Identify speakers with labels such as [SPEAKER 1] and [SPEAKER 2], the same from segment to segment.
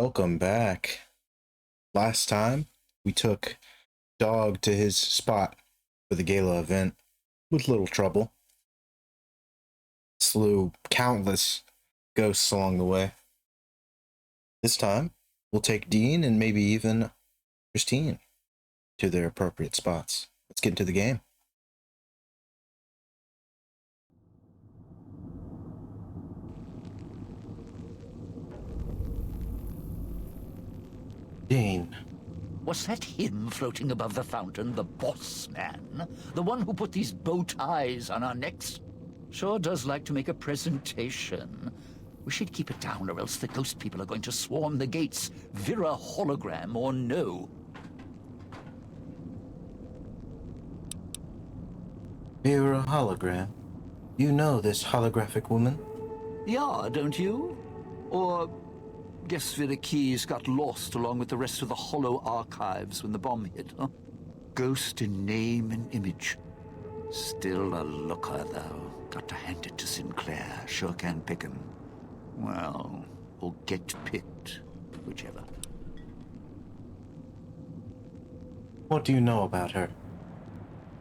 [SPEAKER 1] Welcome back. Last time, we took Dog to his spot for the Gala event with little trouble. Slew countless ghosts along the way. This time, we'll take Dean and maybe even Christine to their appropriate spots. Let's get into the game. Dean.
[SPEAKER 2] Was that him floating above the fountain, the boss man? The one who put these bow ties on our necks? Sure does like to make a presentation. We should keep it down or else the ghost people are going to swarm the gates, Vera hologram or no.
[SPEAKER 1] Vera hologram? You know this holographic woman?
[SPEAKER 2] Yeah, don't you? Or guess Vera Keys got lost along with the rest of the holo archives when the bomb hit, huh? Ghost in name and image. Still a looker, though. Got to hand it to Sinclair. Sure can pick him. Well, or get picked. Whichever.
[SPEAKER 1] What do you know about her?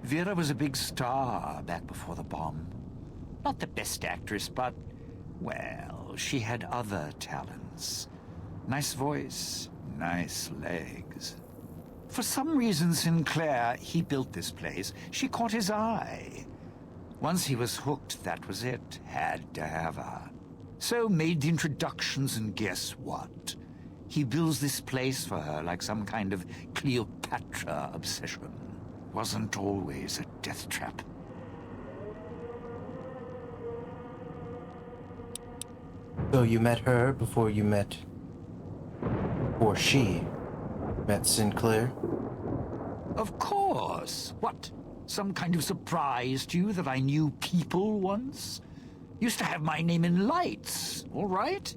[SPEAKER 2] Vera was a big star back before the bomb. Not the best actress, but, well, she had other talents. Nice voice, nice legs. For some reason, Sinclair, he built this place. She caught his eye. Once he was hooked, that was it. Had to have her. So made the introductions, and guess what? He builds this place for her like some kind of Cleopatra obsession. Wasn't always a death trap.
[SPEAKER 1] So you met her before you met... or she met Sinclair?
[SPEAKER 2] Of course. What? Some kind of surprise to you that I knew people once? Used to have my name in lights, all right?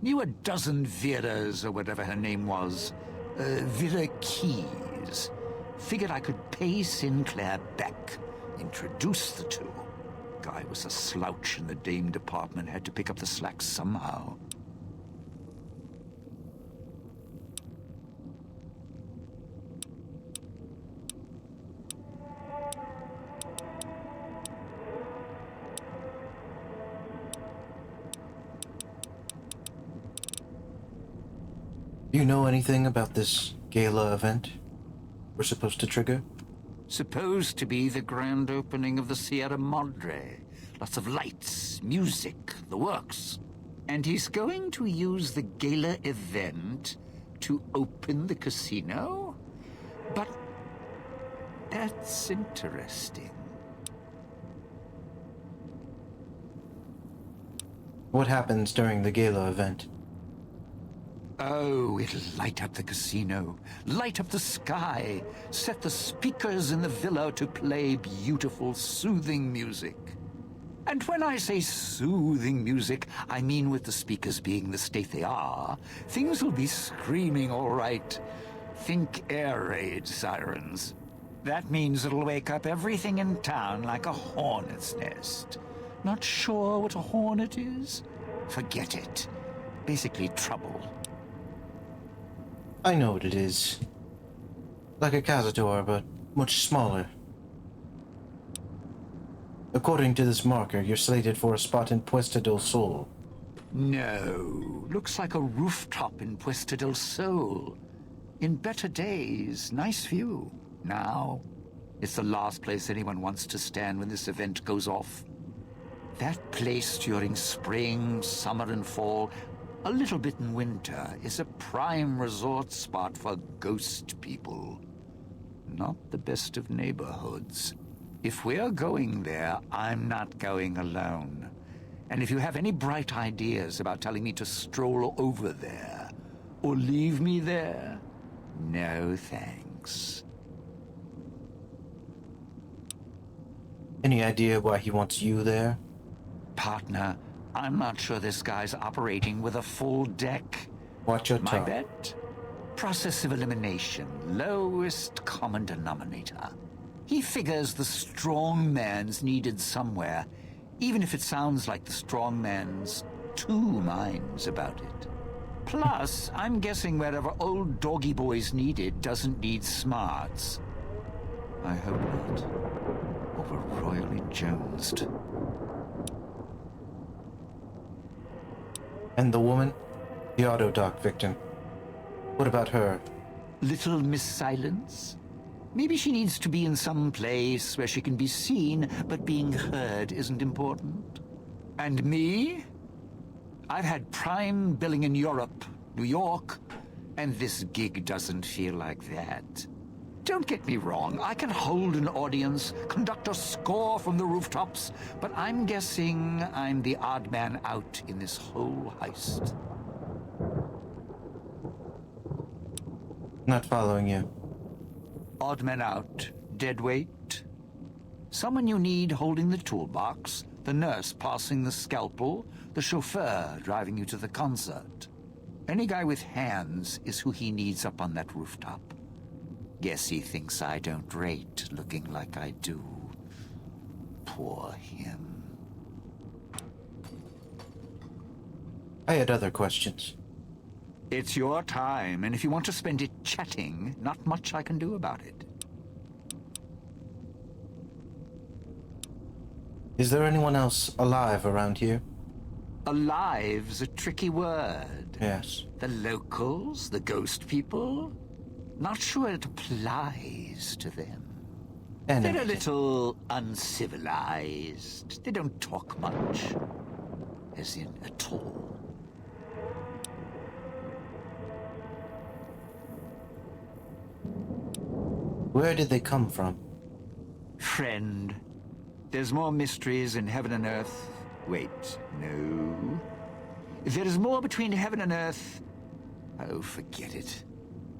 [SPEAKER 2] Knew a dozen Veras, or whatever her name was. Vera Keys. Figured I could pay Sinclair back. Introduce the two. Guy was a slouch in the dame department, had to pick up the slack somehow.
[SPEAKER 1] Do you know anything about this Gala event we're supposed to trigger?
[SPEAKER 2] Supposed to be the grand opening of the Sierra Madre. Lots of lights, music, the works. And he's going to use the Gala event to open the casino? But that's interesting.
[SPEAKER 1] What happens during the Gala event?
[SPEAKER 2] Oh, it'll light up the casino, light up the sky, set the speakers in the villa to play beautiful, soothing music. And when I say soothing music, I mean with the speakers being the state they are, things will be screaming all right. Think air raid sirens. That means it'll wake up everything in town like a hornet's nest. Not sure what a hornet is? Forget it. Basically trouble.
[SPEAKER 1] I know what it is. Like a cazador, but much smaller. According to this marker, you're slated for a spot in Puesta Del Sol.
[SPEAKER 2] No, looks like a rooftop in Puesta Del Sol. In better days, nice view. Now, it's the last place anyone wants to stand when this event goes off. That place during spring, summer, and fall, a little bit in winter, is a prime resort spot for ghost people. Not the best of neighborhoods. If we're going there, I'm not going alone. And if you have any bright ideas about telling me to stroll over there, or leave me there, no thanks.
[SPEAKER 1] Any idea why he wants you there?
[SPEAKER 2] Partner, I'm not sure this guy's operating with a full deck.
[SPEAKER 1] Watch your
[SPEAKER 2] My
[SPEAKER 1] tongue.
[SPEAKER 2] bet? Process of elimination, lowest common denominator. He figures the strong man's needed somewhere, even if it sounds like the strong man's two minds about it. Plus, I'm guessing wherever old doggy boy's needed doesn't need smarts. I hope not. Or we're royally jonesed.
[SPEAKER 1] And the woman? The auto-dock victim. What about her?
[SPEAKER 2] Little Miss Silence? Maybe she needs to be in some place where she can be seen, but being heard isn't important. And me? I've had prime billing in Europe, New York, and this gig doesn't feel like that. Don't get me wrong, I can hold an audience, conduct a score from the rooftops, but I'm guessing I'm the odd man out in this whole heist.
[SPEAKER 1] Not following you.
[SPEAKER 2] Odd man out, dead weight. Someone you need holding the toolbox, the nurse passing the scalpel, the chauffeur driving you to the concert. Any guy with hands is who he needs up on that rooftop. Guess he thinks I don't rate looking like I do. Poor him.
[SPEAKER 1] I had other questions.
[SPEAKER 2] It's your time, and if you want to spend it chatting, not much I can do about it.
[SPEAKER 1] Is there anyone else alive around here?
[SPEAKER 2] Alive's a tricky word.
[SPEAKER 1] Yes.
[SPEAKER 2] The locals, the ghost people? Not sure it applies to them.
[SPEAKER 1] And
[SPEAKER 2] They're a little uncivilized. They don't talk much. As in, at all.
[SPEAKER 1] Where did they come from?
[SPEAKER 2] Friend, there's more mysteries in heaven and earth. Wait, no. There is more between heaven and earth. Oh, forget it.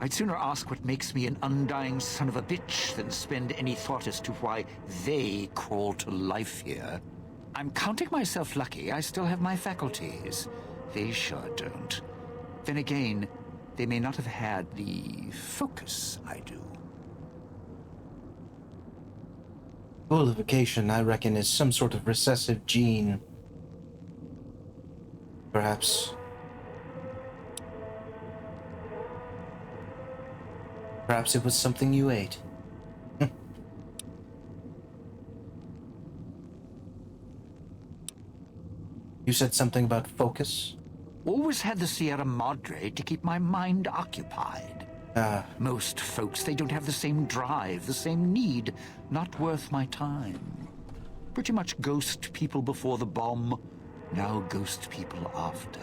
[SPEAKER 2] I'd sooner ask what makes me an undying son of a bitch than spend any thought as to why they crawl to life here. I'm counting myself lucky I still have my faculties. They sure don't. Then again, they may not have had the focus I do.
[SPEAKER 1] Coolification, I reckon, is some sort of recessive gene. Perhaps. Perhaps it was something you ate. You said something about focus?
[SPEAKER 2] Always had the Sierra Madre to keep my mind occupied. Most folks, they don't have the same drive, the same need. Not worth my time. Pretty much ghost people before the bomb, now ghost people after.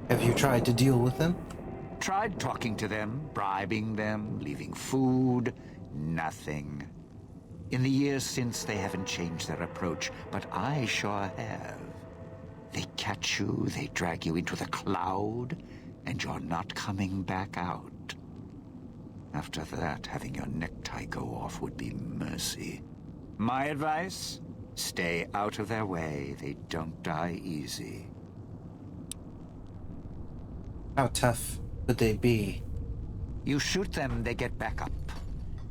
[SPEAKER 1] Have you tried to deal with them?
[SPEAKER 2] Tried talking to them, bribing them, leaving food. Nothing. In the years since, they haven't changed their approach, but I sure have. They catch you, they drag you into the cloud, and you're not coming back out. After that, having your necktie go off would be mercy. My advice? Stay out of their way. They don't die easy.
[SPEAKER 1] How tough could they be?
[SPEAKER 2] You shoot them, they get back up.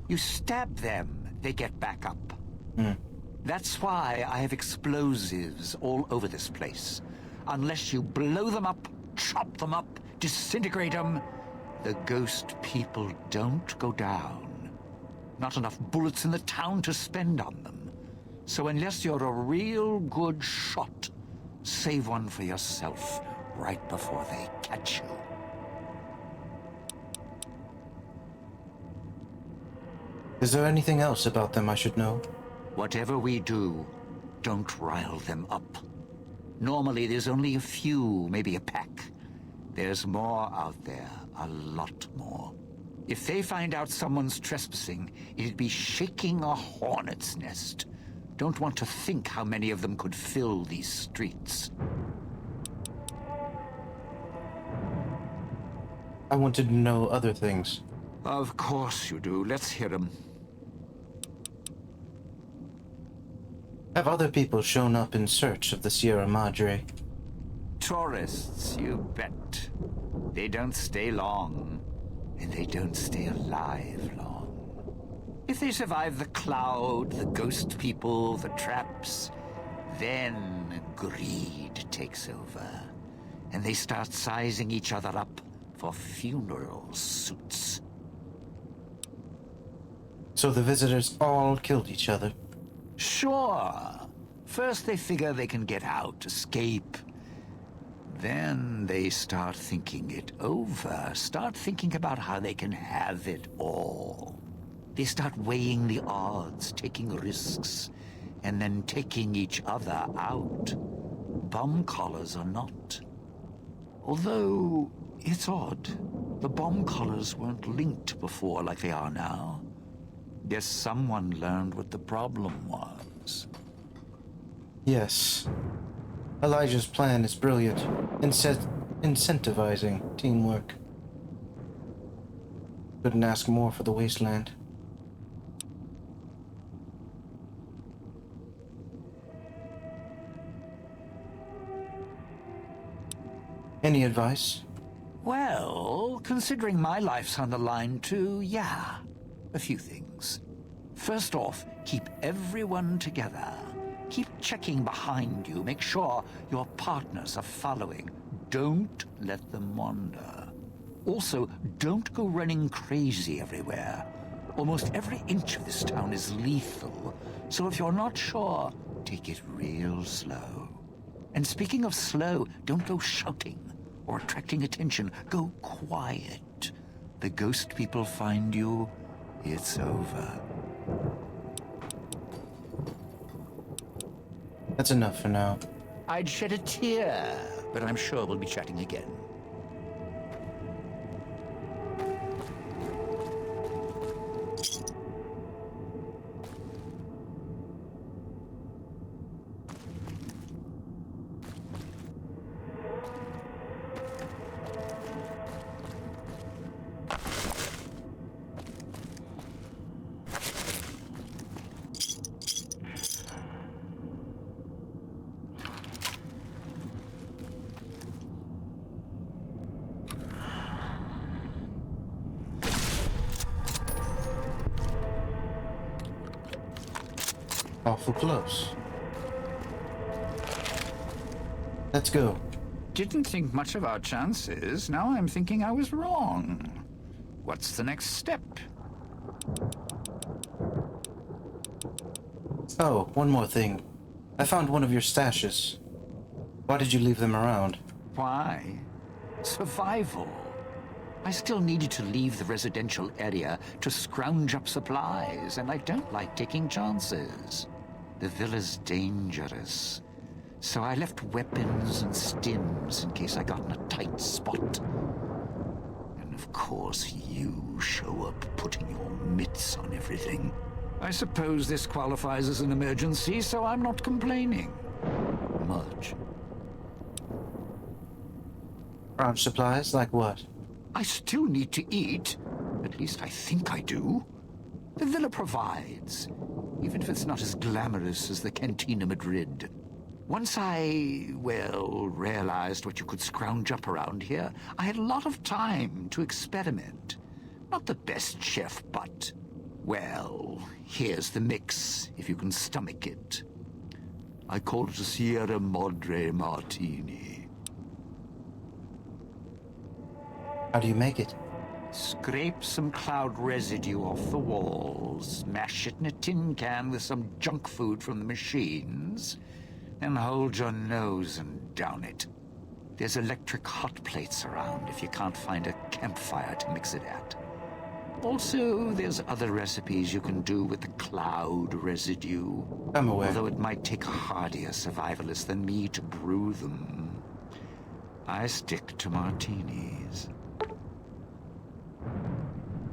[SPEAKER 2] You stab them, they get back up. That's why I have explosives all over this place. Unless you blow them up, chop them up, disintegrate them, the ghost people don't go down. Not enough bullets in the town to spend on them. So unless you're a real good shot, save one for yourself right before they catch you.
[SPEAKER 1] Is there anything else about them I should know?
[SPEAKER 2] Whatever we do, don't rile them up. Normally there's only a few, maybe a pack. There's more out there, a lot more. If they find out someone's trespassing, it'd be shaking a hornet's nest. Don't want to think how many of them could fill these streets.
[SPEAKER 1] I wanted to know other things.
[SPEAKER 2] Of course you do. Let's hear them.
[SPEAKER 1] Have other people shown up in search of the Sierra Madre?
[SPEAKER 2] Tourists, you bet. They don't stay long, and they don't stay alive long. If they survive the cloud, the ghost people, the traps, Then greed takes over, and they start sizing each other up for funeral suits.
[SPEAKER 1] So the visitors all killed each other.
[SPEAKER 2] Sure. First they figure they can get out, escape. Then they start thinking it over, start thinking about how they can have it all. They start weighing the odds, taking risks, and then taking each other out. Bomb collars are not. Although, it's odd. The bomb collars weren't linked before like they are now. Guess someone learned what the problem was.
[SPEAKER 1] Yes. Elijah's plan is brilliant. Incentivizing teamwork. Couldn't ask more for the wasteland. Any advice?
[SPEAKER 2] Well, considering my life's on the line too, yeah. A few things. First off, keep everyone together. Keep checking behind you. Make sure your partners are following. Don't let them wander. Also, don't go running crazy everywhere. Almost every inch of this town is lethal, so if you're not sure, take it real slow. And speaking of slow, don't go shouting or attracting attention. Go quiet. The ghost people find you, it's over.
[SPEAKER 1] That's enough for now.
[SPEAKER 2] I'd shed a tear, but I'm sure we'll be chatting again.
[SPEAKER 1] Awful close. Let's go.
[SPEAKER 2] Didn't think much of our chances. Now I'm thinking I was wrong. What's the next step?
[SPEAKER 1] Oh, one more thing. I found one of your stashes. Why did you leave them around?
[SPEAKER 2] Why? Survival. I still needed to leave the residential area to scrounge up supplies, and I don't like taking chances. The villa's dangerous, so I left weapons and stims in case I got in a tight spot. And of course you show up putting your mitts on everything. I suppose this qualifies as an emergency, so I'm not complaining. Much.
[SPEAKER 1] Branch supplies? Like what?
[SPEAKER 2] I still need to eat. At least I think I do. The villa provides, even if it's not as glamorous as the Cantina Madrid. Once I, well, realized what you could scrounge up around here, I had a lot of time to experiment. Not the best chef, but, well, here's the mix, if you can stomach it. I call it a Sierra Madre Martini.
[SPEAKER 1] How do you make it?
[SPEAKER 2] Scrape some cloud residue off the walls, mash it in a tin can with some junk food from the machines, then hold your nose and down it. There's electric hot plates around if you can't find a campfire to mix it at. Also, there's other recipes you can do with the cloud residue.
[SPEAKER 1] I'm aware.
[SPEAKER 2] Although it might take a hardier survivalist than me to brew them. I stick to martinis.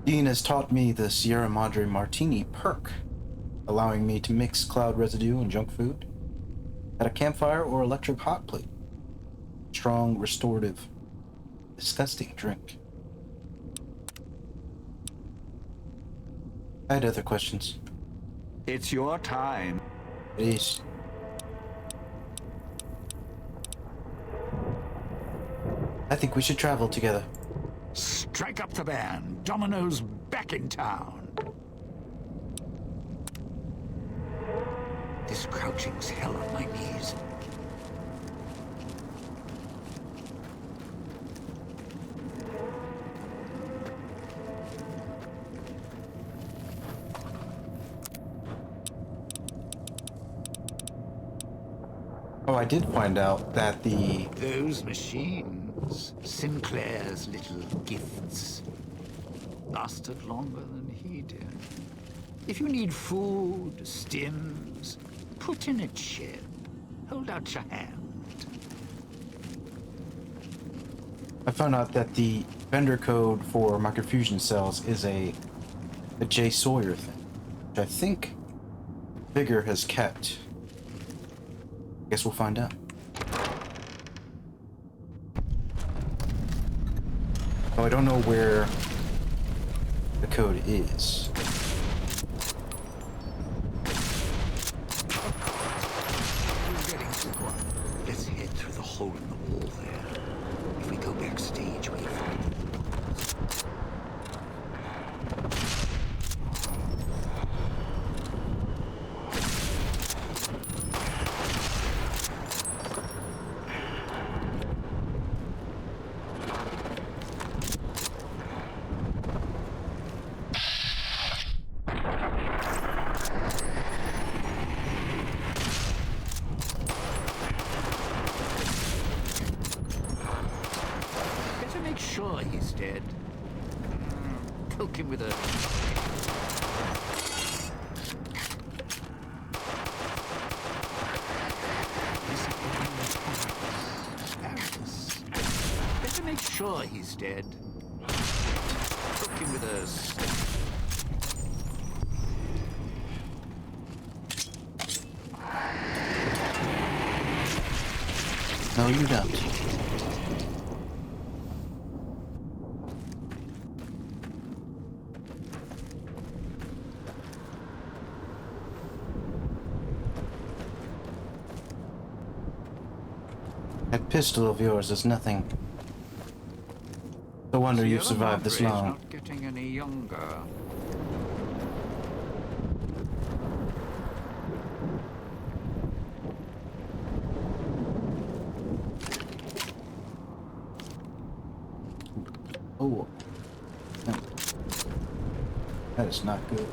[SPEAKER 1] Dean has taught me the Sierra Madre Martini perk, allowing me to mix cloud residue and junk food at a campfire or electric hot plate. Strong, restorative, disgusting drink. I had other questions.
[SPEAKER 2] It's your time.
[SPEAKER 1] Please. I think we should travel together.
[SPEAKER 2] Strike up the band. Domino's back in town. This crouching's hell on my knees.
[SPEAKER 1] Oh, I did find out that
[SPEAKER 2] Those machines, Sinclair's little gifts, lasted longer than he did. If you need food, stims, put in a chip. Hold out your hand.
[SPEAKER 1] I found out that the vendor code for microfusion cells is a J Sawyer thing, which I think Vigor has kept. Guess we'll find out. Oh, I don't know where the code is.
[SPEAKER 2] Let's head through the hole in the wall there. If we go backstage, we'll find the walls. Sure he's dead. Poke him with a... Better make sure he's dead. Poke him with a...
[SPEAKER 1] No, you don't. That pistol of yours is nothing. No wonder you've survived this long.
[SPEAKER 2] Not getting any younger.
[SPEAKER 1] Oh. That is not good.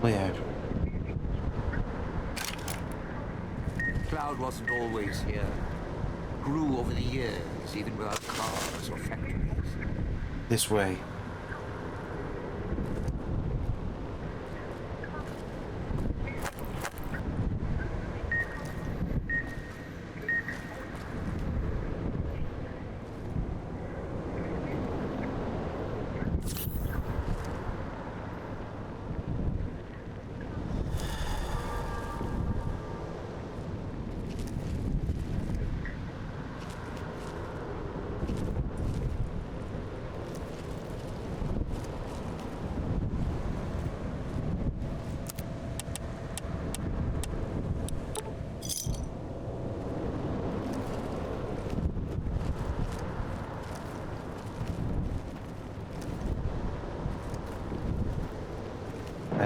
[SPEAKER 1] Where?
[SPEAKER 2] Cloud wasn't always here. Grew over the years, even without cars or factories.
[SPEAKER 1] This way.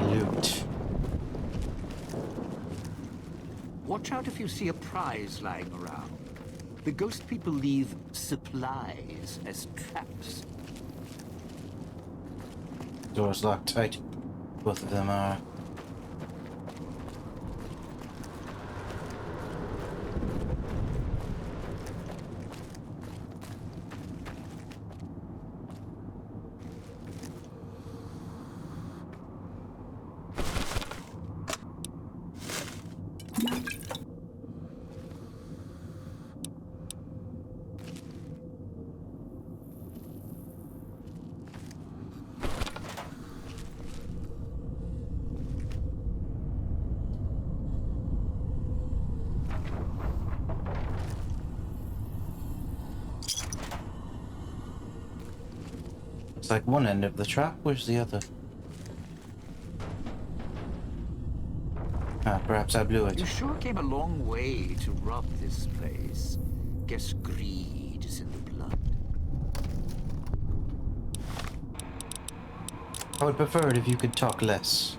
[SPEAKER 1] Loot.
[SPEAKER 2] Watch out if you see a prize lying around. The ghost people leave supplies as traps.
[SPEAKER 1] Doors locked tight. Both of them are. It's like one end of the trap. Where's the other? Ah, perhaps I blew it.
[SPEAKER 2] You sure came a long way to rob this place. Guess greed is in the blood.
[SPEAKER 1] I would prefer it if you could talk less.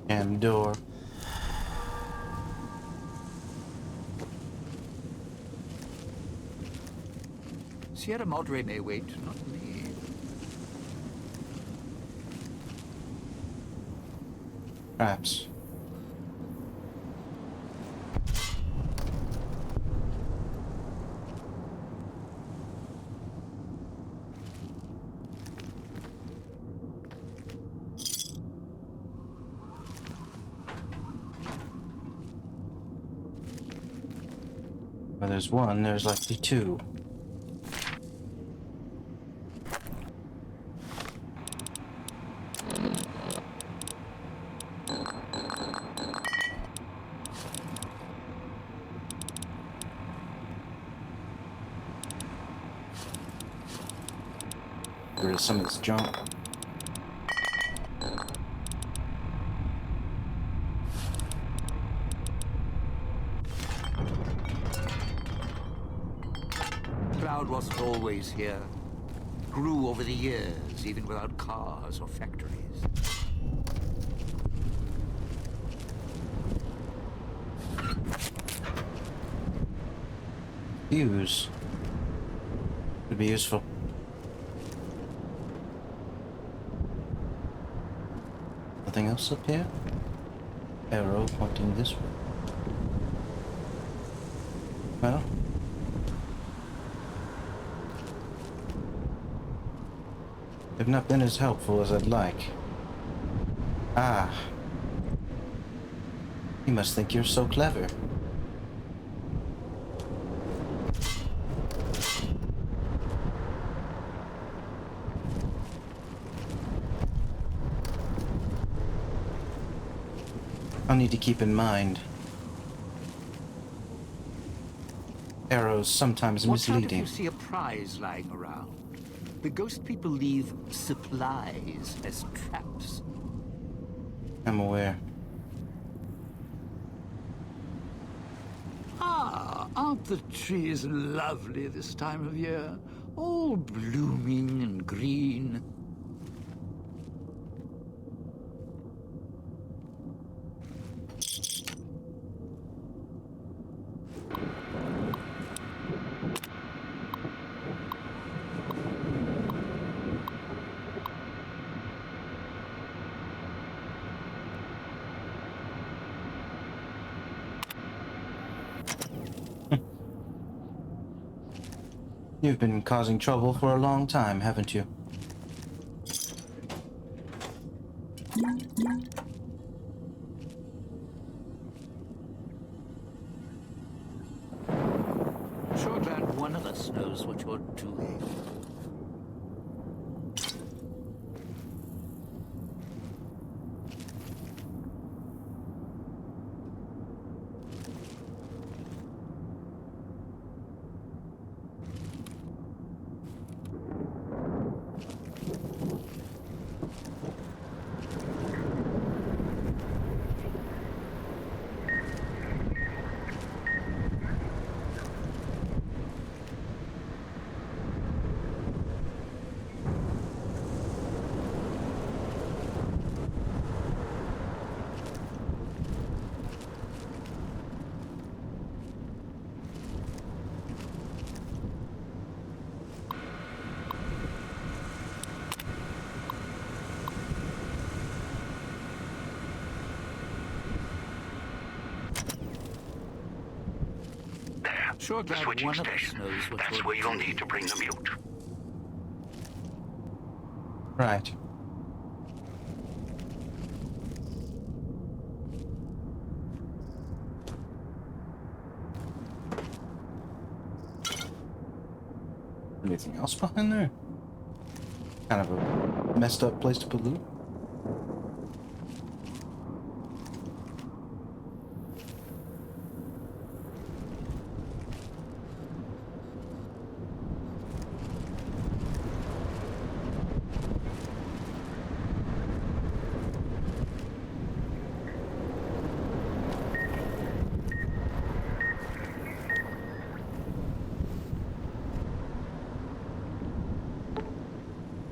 [SPEAKER 1] And door.
[SPEAKER 2] Sierra Madre may wait, not me.
[SPEAKER 1] Perhaps. Where there's one, there's likely two. Get rid of some of this junk.
[SPEAKER 2] Cloud wasn't always here. Grew over the years, even without cars or factories.
[SPEAKER 1] Fuse. Could be useful. Nothing else up here? Arrow pointing this way. Well. They've not been as helpful as I'd like. Ah. You must think you're so clever. I'll need to keep in mind. Arrows sometimes
[SPEAKER 2] Watch out if
[SPEAKER 1] misleading.
[SPEAKER 2] you see a prize lying around. The ghost people leave supplies as traps.
[SPEAKER 1] I'm aware.
[SPEAKER 2] Ah, aren't the trees lovely this time of year? All blooming and green.
[SPEAKER 1] You've been causing trouble for a long time, haven't you?
[SPEAKER 2] Sure glad one of us knows what you're doing. Sure
[SPEAKER 3] The
[SPEAKER 2] glad
[SPEAKER 3] switching
[SPEAKER 2] one of us
[SPEAKER 3] station.
[SPEAKER 2] knows what
[SPEAKER 3] That's
[SPEAKER 2] you're
[SPEAKER 3] where you'll
[SPEAKER 2] doing.
[SPEAKER 3] need to bring the mute.
[SPEAKER 1] Right. Anything else behind there? Kind of a messed up place to put loot.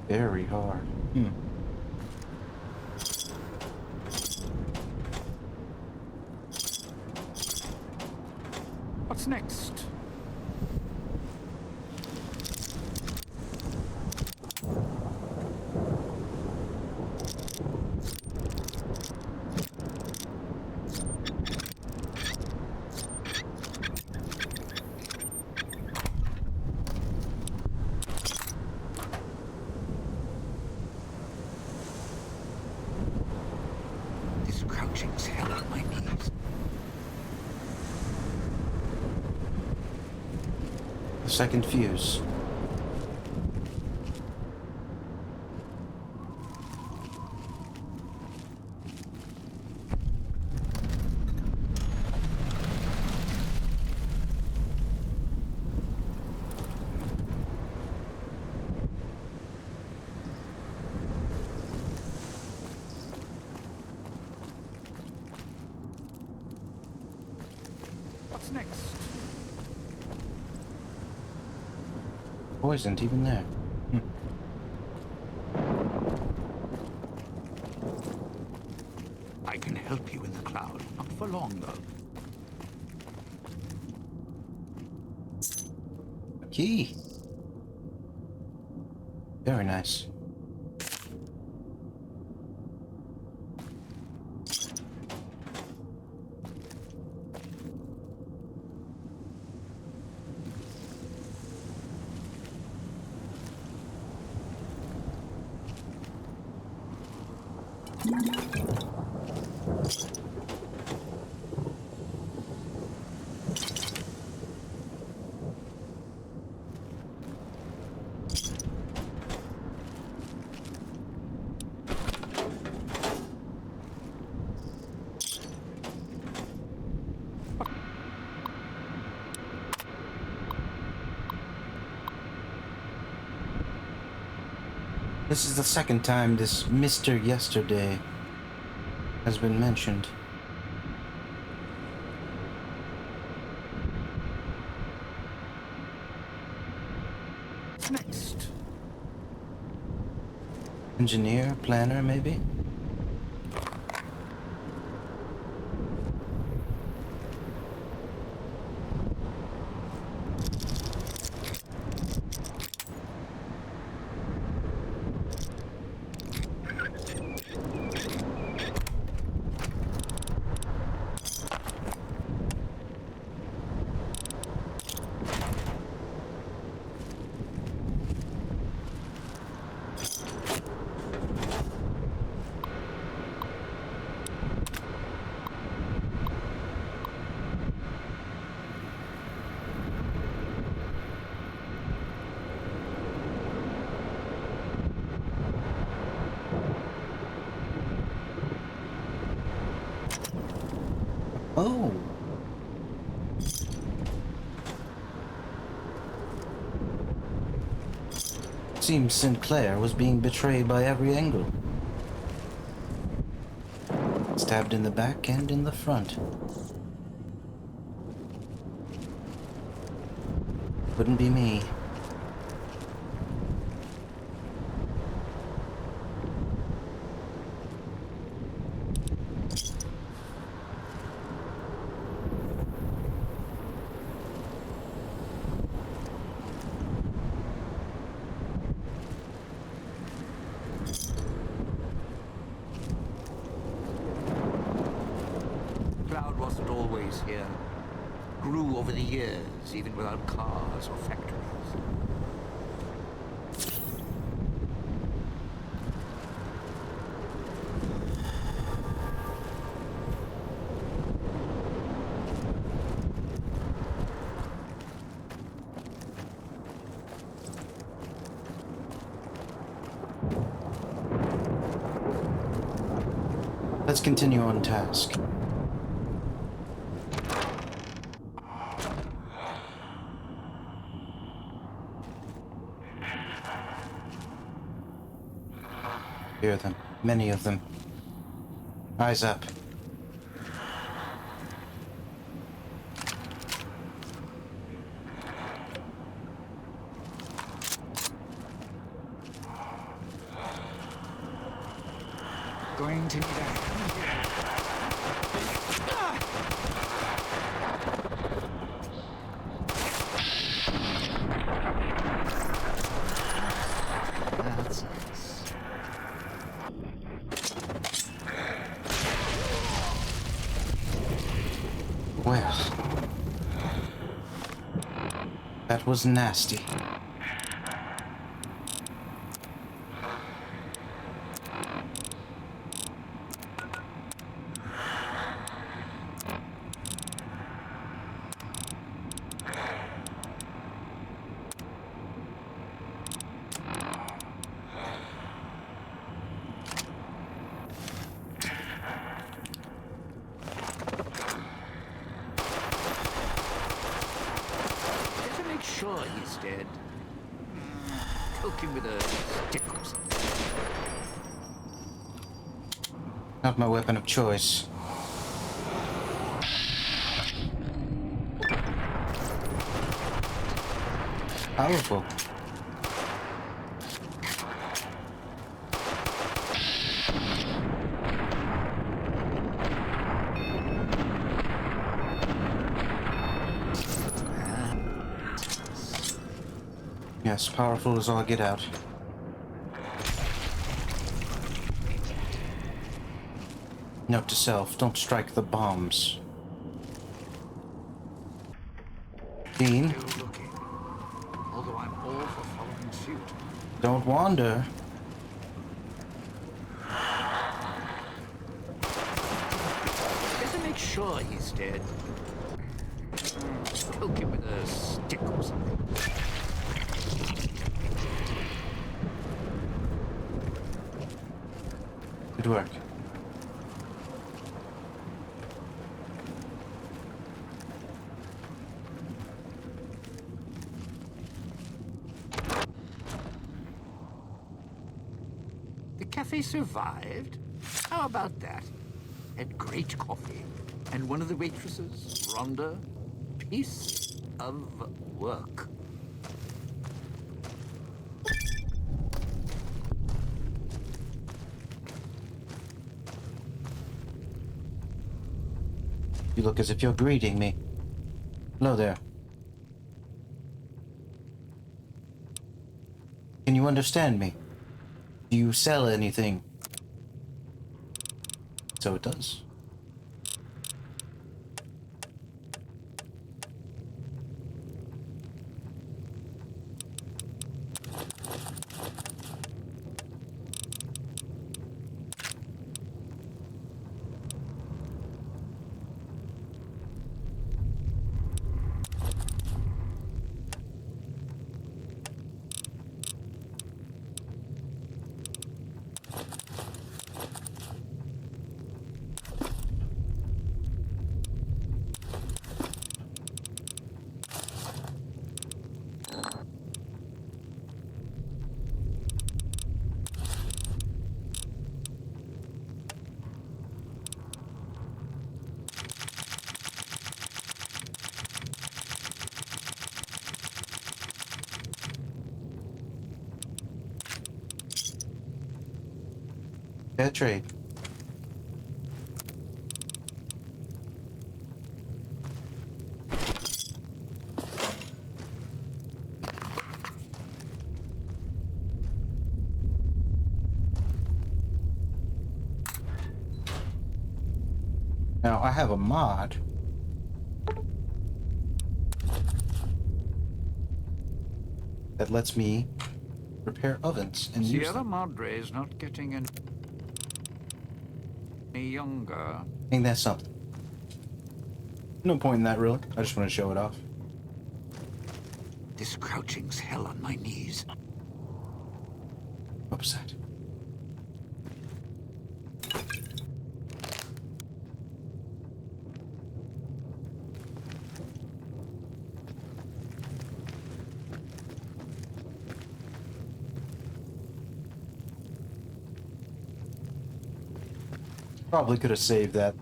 [SPEAKER 1] Very hard.
[SPEAKER 2] What's next? This crouching's hell on my knees.
[SPEAKER 1] The second fuse.
[SPEAKER 2] What's next?
[SPEAKER 1] Poisoned even there.
[SPEAKER 2] I can help you in the cloud. Not for long, though.
[SPEAKER 1] A key. Very nice. This is the second time this Mr. Yesterday has been mentioned.
[SPEAKER 2] What's next?
[SPEAKER 1] Engineer, planner, maybe? Oh! Seems Sinclair was being betrayed by every angle. Stabbed in the back and in the front. Wouldn't be me.
[SPEAKER 2] Cloud wasn't always here. grew over the years, even without cars or factories.
[SPEAKER 1] Let's continue on task. Hear them. Many of them. Eyes up.
[SPEAKER 2] Going to need a hand here. That's nice.
[SPEAKER 1] Well, that was nasty.
[SPEAKER 2] Sure he's dead. Poke him with a stick or something.
[SPEAKER 1] Not my weapon of choice. Powerful. Yes, powerful as all get out. Note to self, don't strike the bombs. Dean,
[SPEAKER 2] Still looking. Although I'm all for following suit.
[SPEAKER 1] don't wander.
[SPEAKER 2] Better make sure he's dead. Poke him with a stick or something.
[SPEAKER 1] Good work.
[SPEAKER 2] The cafe survived? How about that? Had great coffee. And one of the waitresses, Rhonda, piece of work.
[SPEAKER 1] You look as if you're greeting me. Hello there. Can you understand me? Do you sell anything? So it does. Fair trade. Now, I have a mod. that lets me repair ovens and use
[SPEAKER 2] Sierra
[SPEAKER 1] them.
[SPEAKER 2] Madre is not getting any younger.
[SPEAKER 1] Ain't that something? No point in that, really. I just want to show it off.
[SPEAKER 2] This crouching's hell on my knees.
[SPEAKER 1] What was that? Probably could have saved that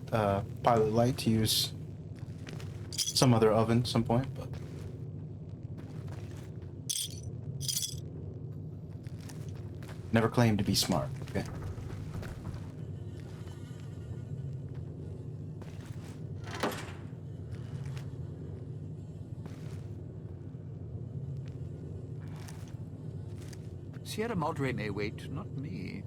[SPEAKER 1] pilot light to use some other oven at some point, but never claimed to be smart, okay?
[SPEAKER 2] Sierra Madre may wait, not me.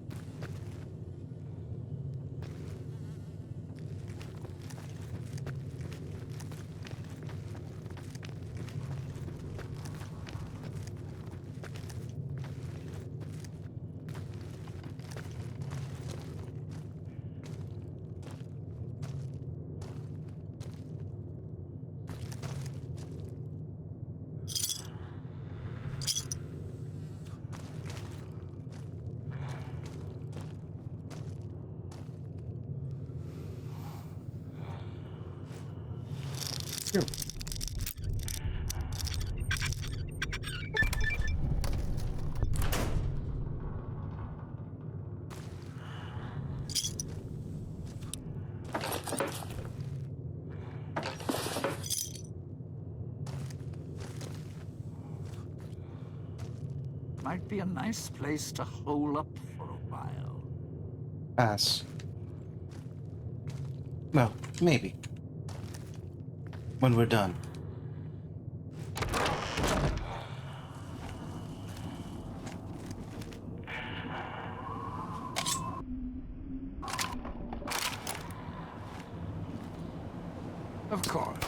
[SPEAKER 1] Here.
[SPEAKER 2] Might be a nice place to hole up for a while.
[SPEAKER 1] Pass. Well, maybe. When we're done.
[SPEAKER 2] Of course.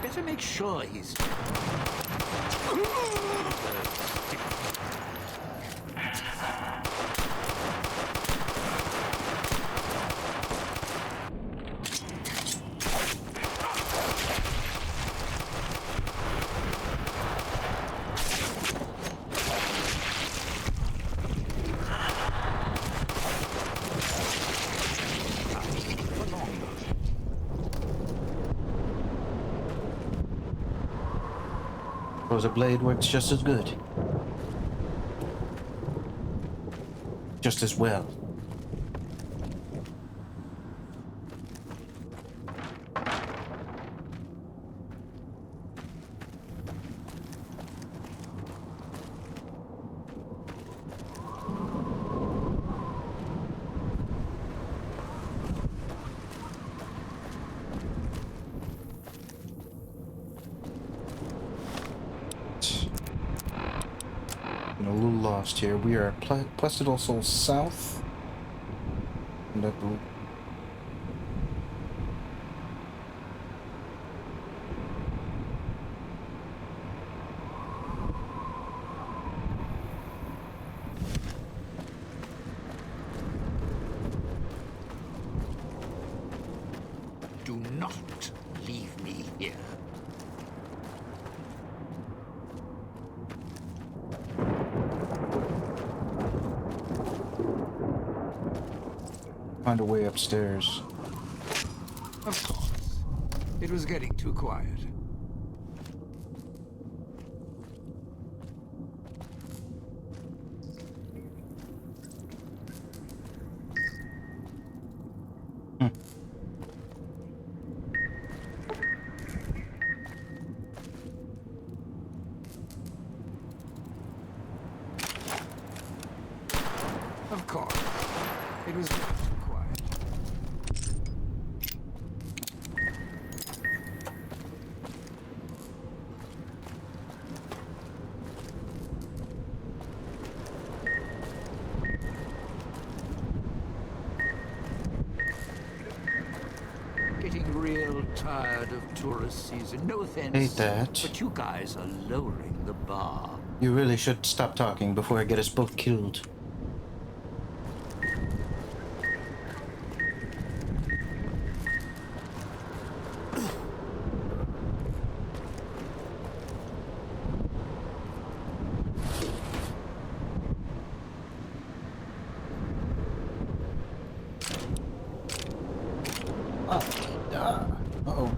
[SPEAKER 2] Better make sure he's...
[SPEAKER 1] Suppose a blade works just as good. Just as well. A little lost here. We are at Puesta Del Sol south. And I believe...
[SPEAKER 2] Do not leave me here.
[SPEAKER 1] Find a way upstairs.
[SPEAKER 2] Of course. It was getting too quiet. Of course. It was getting too quiet. real tired of tourist season. No offense,
[SPEAKER 1] Hate that.
[SPEAKER 2] but you guys are lowering the bar.
[SPEAKER 1] You really should stop talking before I get us both killed. Uh-oh.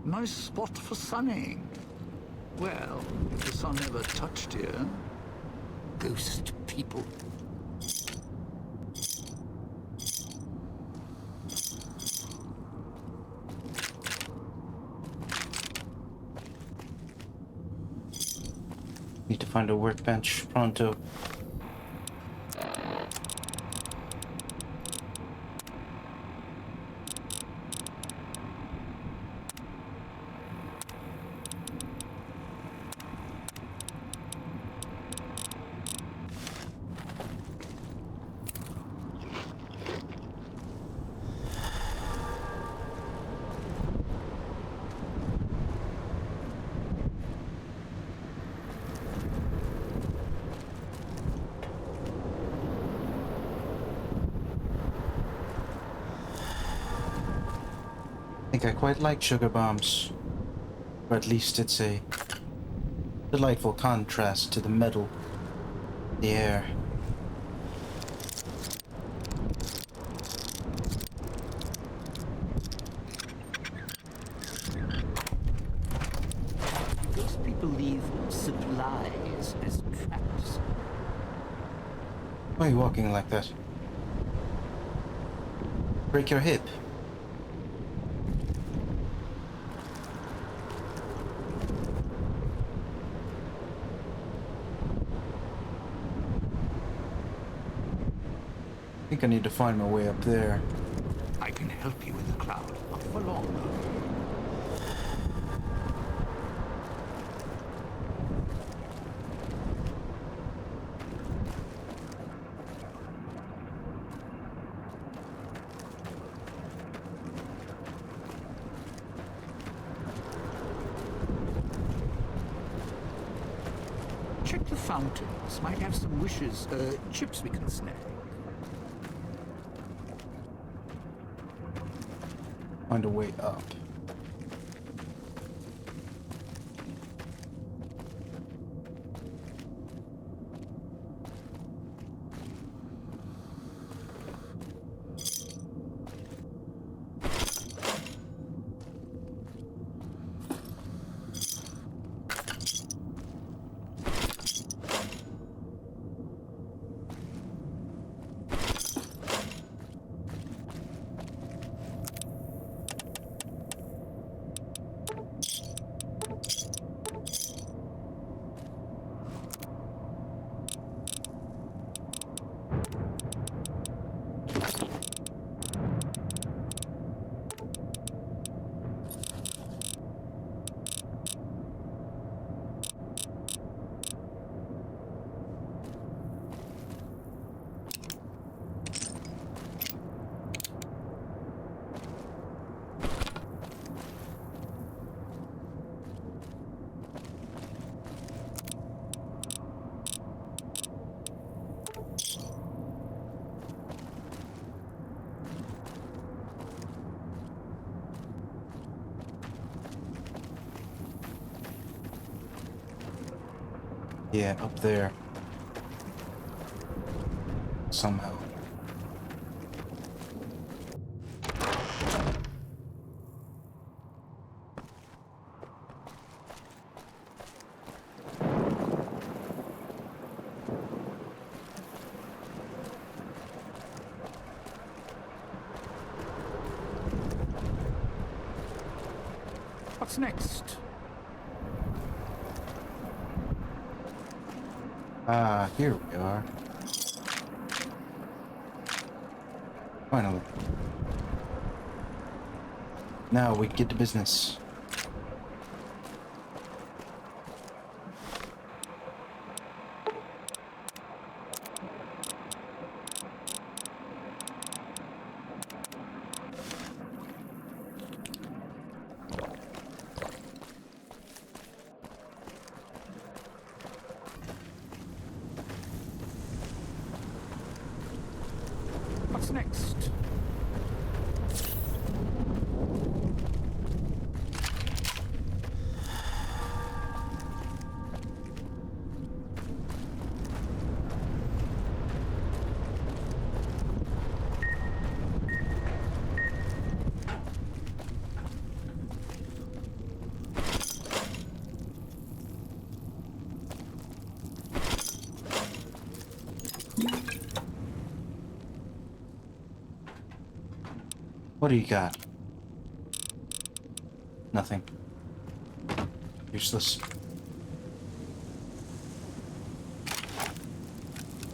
[SPEAKER 2] Nice spot for sunning. Well, if the sun ever touched here. Ghost people.
[SPEAKER 1] Need to find a workbench pronto. I think I quite like sugar bombs. Or at least it's a delightful contrast to the metal, the air.
[SPEAKER 2] Those people leave supplies as traps.
[SPEAKER 1] Why are you walking like that? Break your hip. I think I need to find my way up there.
[SPEAKER 2] I can help you with the cloud. Not for long, though. Check the fountains. Might have some wishes, chips we can snag.
[SPEAKER 1] Find a way up. Yeah, up there. Somehow.
[SPEAKER 2] What's next?
[SPEAKER 1] Ah, here we are. Finally. Now we get to business.
[SPEAKER 2] What's next?
[SPEAKER 1] What do you got? Nothing. Useless.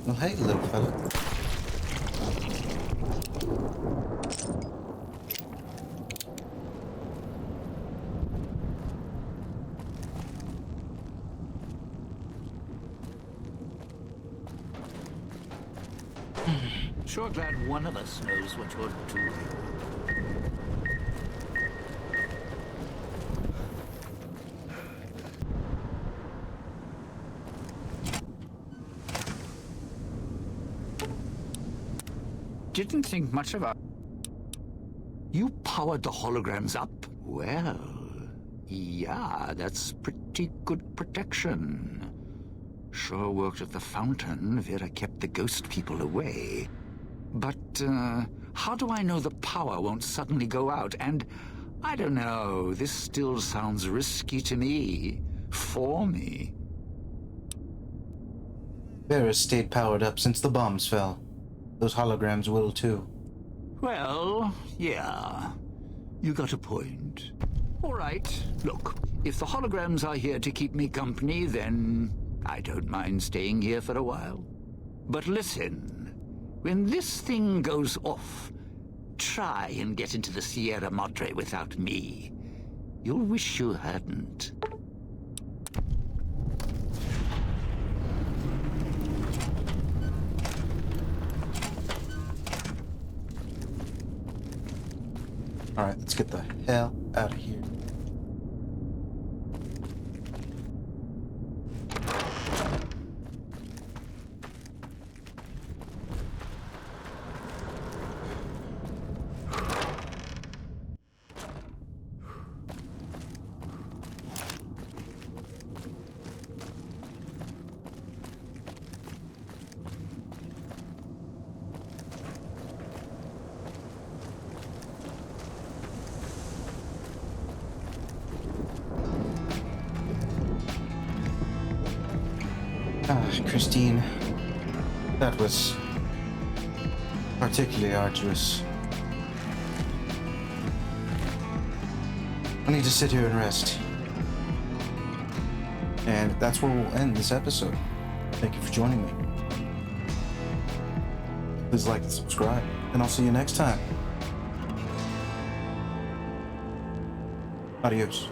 [SPEAKER 1] Well, hey, little fella.
[SPEAKER 2] Sure glad one of us knows what you're doing. Didn't think much of it. You powered the holograms up? Well, yeah, that's pretty good protection. Sure worked at the fountain. Vera kept the ghost people away. But, how do I know the power won't suddenly go out? And, I don't know, this still sounds risky to me. For me.
[SPEAKER 1] Vera's stayed powered up since the bombs fell. Those holograms will too.
[SPEAKER 2] Well, yeah. You got a point. All right, look, if the holograms are here to keep me company, then I don't mind staying here for a while. But listen, when this thing goes off, try and get into the Sierra Madre without me. You'll wish you hadn't.
[SPEAKER 1] Alright, let's get the hell out of here. Christine, that was particularly arduous. I need to sit here and rest. And that's where we'll end this episode. Thank you for joining me. Please like and subscribe, and I'll see you next time. Adios.